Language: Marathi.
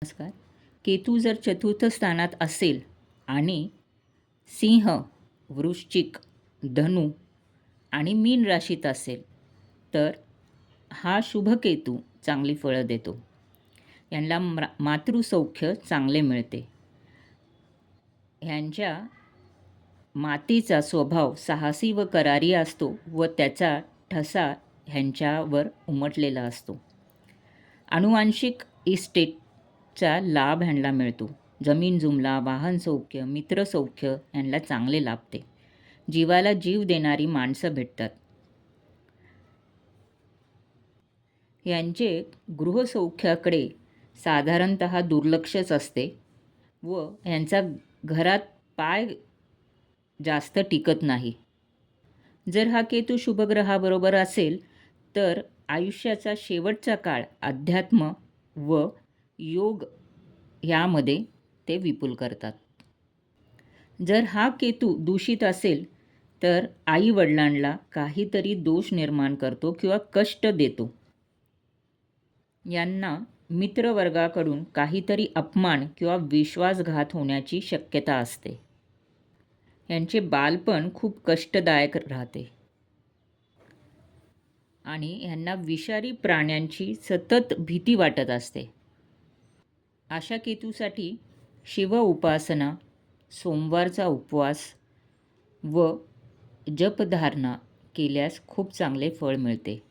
नमस्कार. केतू जर चतुर्थ स्थानात असेल आणि सिंह, वृश्चिक, धनु आणि मीन राशीत असेल तर हा शुभ केतू चांगली फळं देतो. यांना मातृसौख्य चांगले मिळते. ह्यांच्या मातेचा स्वभाव साहसी व करारी असतो व त्याचा ठसा ह्यांच्यावर उमटलेला असतो. आनुवांशिक इस्टेटचा लाभ ह्यांना मिळतो. जमीन जुमला, वाहन सौख्य, मित्र सौख्य ह्यांना चांगले लाभते. जीवाला जीव देणारी माणसं भेटतात. यांचे गृहसौख्याकडे साधारणतः दुर्लक्षच असते व यांचा घरात पाय जास्त टिकत नाही. जर हा केतू शुभग्रहाबरोबर असेल तर आयुष्याचा शेवटचा काळ अध्यात्म व योग यामध्ये ते विपुल करतात. जर हा केतू दूषित असेल तर आई-वडिलांना काहीतरी दोष निर्माण करतो किंवा कष्ट देतो. यांना मित्रवर्गाकडून काहीतरी अपमान किंवा विश्वासघात होण्याची शक्यता असते. यांचे बालपण खूप कष्टदायक राहते आणि यांना विषारी प्राण्यांची सतत भीती वाटत असते. अशा केतूसाठी शिव उपासना, सोमवारचा उपवास व जपधारणा केल्यास खूप चांगले फळ मिळते.